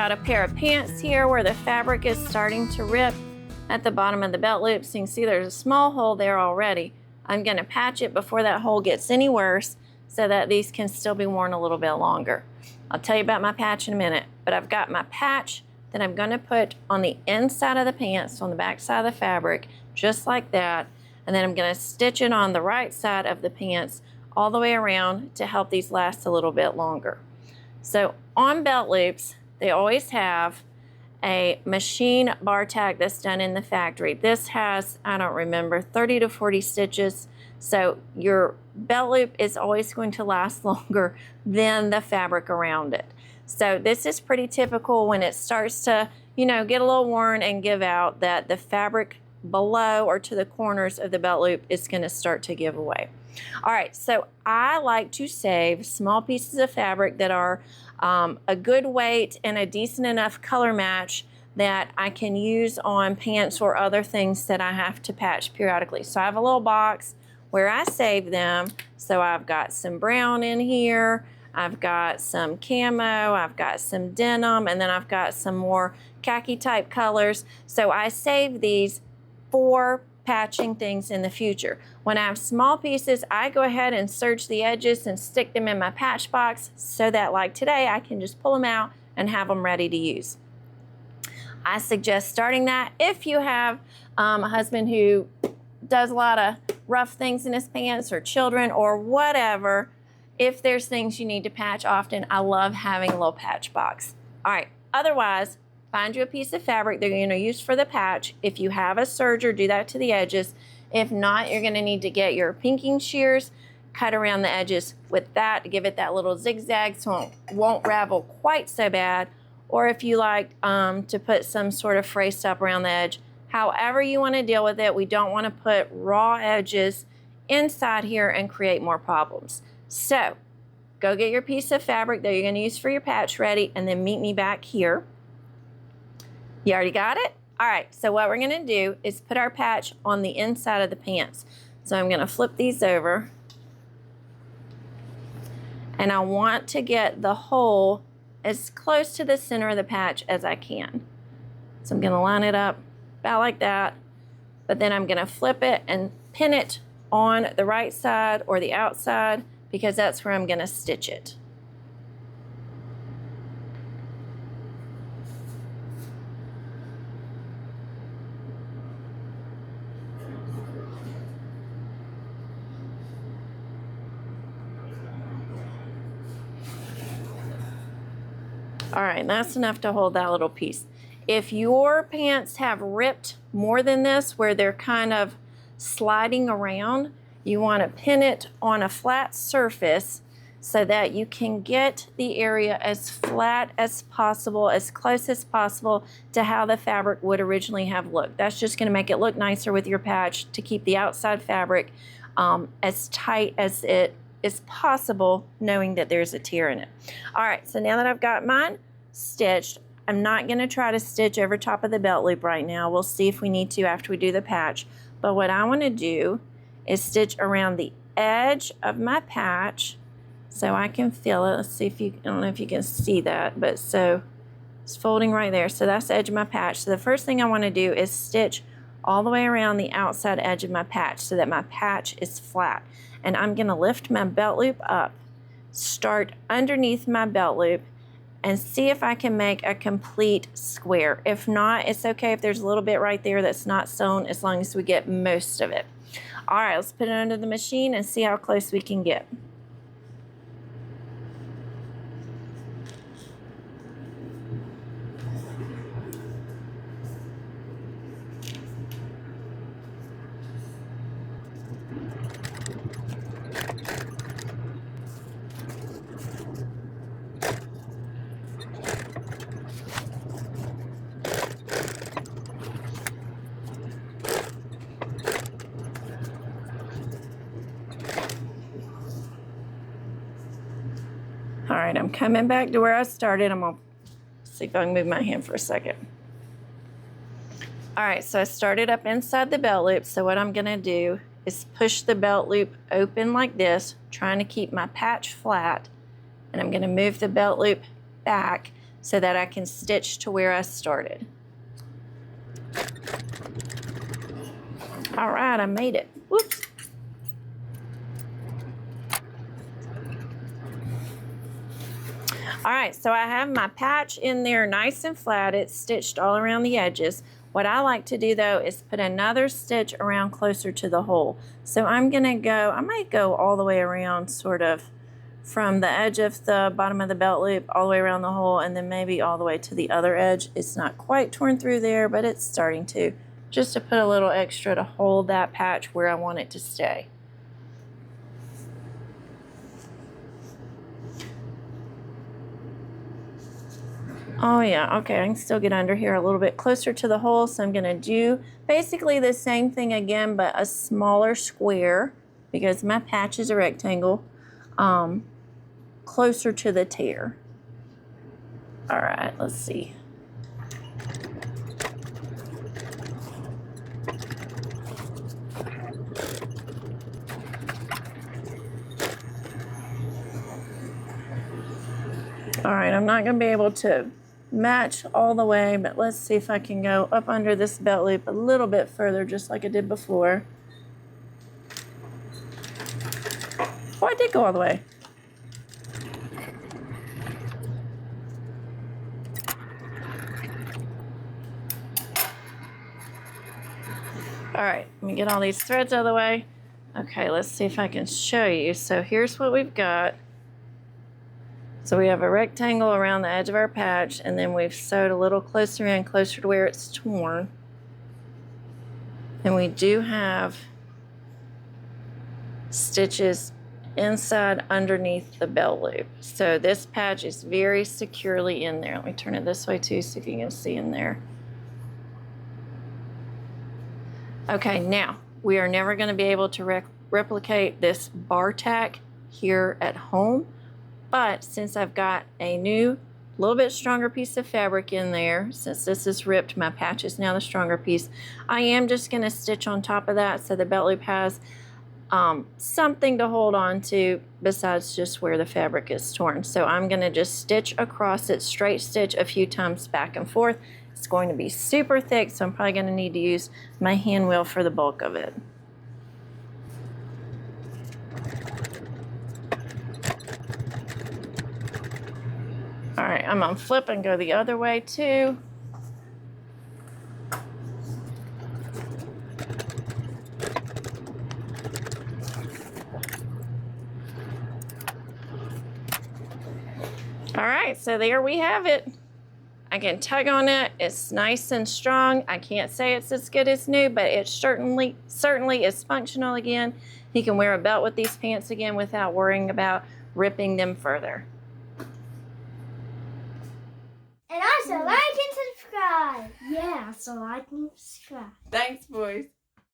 got a pair of pants here where the fabric is starting to rip at the bottom of the belt loop. So you can see there's a small hole there already. I'm gonna patch it before that hole gets any worse so that these can still be worn a little bit longer. I'll tell you about my patch in a minute, but I've got my patch that I'm gonna put on the inside of the pants, on the back side of the fabric, just like that. And then I'm gonna stitch it on the right side of the pants all the way around to help these last a little bit longer. So on belt loops, they always have a machine bar tack that's done in the factory. This has, I don't remember, 30 to 40 stitches. So your belt loop is always going to last longer than the fabric around it. So this is pretty typical when it starts to, you know, get a little worn and give out, that the fabric below or to the corners of the belt loop is going to start to give away. All right, so I like to save small pieces of fabric that are a good weight and a decent enough color match that I can use on pants or other things that I have to patch periodically. So I have a little box where I save them. So I've got some brown in here, I've got some camo, I've got some denim, and then I've got some more khaki type colors. So I save these for patching things in the future. When I have small pieces, I go ahead and serge the edges and stick them in my patch box so that, like today, I can just pull them out and have them ready to use. I suggest starting that if you have a husband who does a lot of rough things in his pants, or children, or whatever. If there's things you need to patch often, I love having a little patch box. All right, otherwise, find you a piece of fabric that you're going to use for the patch. If you have a serger, do that to the edges. If not, you're going to need to get your pinking shears, cut around the edges with that to give it that little zigzag so it won't ravel quite so bad. Or if you like to put some sort of fray stop around the edge, however you want to deal with it. We don't want to put raw edges inside here and create more problems. So go get your piece of fabric that you're going to use for your patch ready, and then meet me back here. You already got it? All right, so what we're going to do is put our patch on the inside of the pants. So I'm going to flip these over, and I want to get the hole as close to the center of the patch as I can. So I'm going to line it up about like that, but then I'm going to flip it and pin it on the right side or the outside, because that's where I'm going to stitch it. All right, that's enough to hold that little piece. If your pants have ripped more than this, where they're kind of sliding around, you want to pin it on a flat surface so that you can get the area as flat as possible, as close as possible to how the fabric would originally have looked. That's just going to make it look nicer with your patch, to keep the outside fabric as tight as it is possible, knowing that there's a tear in it. All right, so now that I've got mine stitched, I'm not going to try to stitch over top of the belt loop right now. We'll see if we need to after we do the patch. But what I want to do is stitch around the edge of my patch so I can feel it. Let's see if you, I don't know if you can see that, but so it's folding right there. So that's the edge of my patch. So the first thing I want to do is stitch all the way around the outside edge of my patch so that my patch is flat. And I'm going to lift my belt loop up, start underneath my belt loop, and see if I can make a complete square. If not, it's okay if there's a little bit right there that's not sewn, as long as we get most of it. All right, let's put it under the machine and see how close we can get. All right, I'm coming back to where I started. I'm gonna see if I can move my hand for a second. All right, so I started up inside the belt loop. So what I'm gonna do is push the belt loop open like this, trying to keep my patch flat. And I'm gonna move the belt loop back so that I can stitch to where I started. All right, I made it. Whoops. All right, so I have my patch in there nice and flat. It's stitched all around the edges. What I like to do though is put another stitch around closer to the hole. So I'm gonna go, I might go all the way around, sort of from the edge of the bottom of the belt loop all the way around the hole, and then maybe all the way to the other edge. It's not quite torn through there, but it's starting to, just to put a little extra to hold that patch where I want it to stay. Oh yeah, okay, I can still get under here a little bit closer to the hole, so I'm gonna do basically the same thing again, but a smaller square, because my patch is a rectangle, closer to the tear. All right, let's see. All right, I'm not gonna be able to match all the way, but let's see if I can go up under this belt loop a little bit further, just like I did before. Oh, I did go all the way. All right, let me get all these threads out of the way. Okay, let's see if I can show you. So here's what we've got. So we have a rectangle around the edge of our patch, and then we've sewed a little closer in, closer to where it's torn. And we do have stitches inside underneath the belt loop. So this patch is very securely in there. Let me turn it this way too, so if you can see in there. Okay, now we are never going to be able to replicate this bar tack here at home. But since I've got a new, little bit stronger piece of fabric in there, since this is ripped, my patch is now the stronger piece, I am just going to stitch on top of that so the belt loop has something to hold on to besides just where the fabric is torn. So I'm going to just stitch across it, straight stitch a few times back and forth. It's going to be super thick, so I'm probably going to need to use my hand wheel for the bulk of it. All right, I'm gonna flip and go the other way too. All right, so there we have it. I can tug on it, it's nice and strong. I can't say it's as good as new, but it certainly is functional again. You can wear a belt with these pants again without worrying about ripping them further. And also like and subscribe. Yeah, so like and subscribe. Thanks, boys.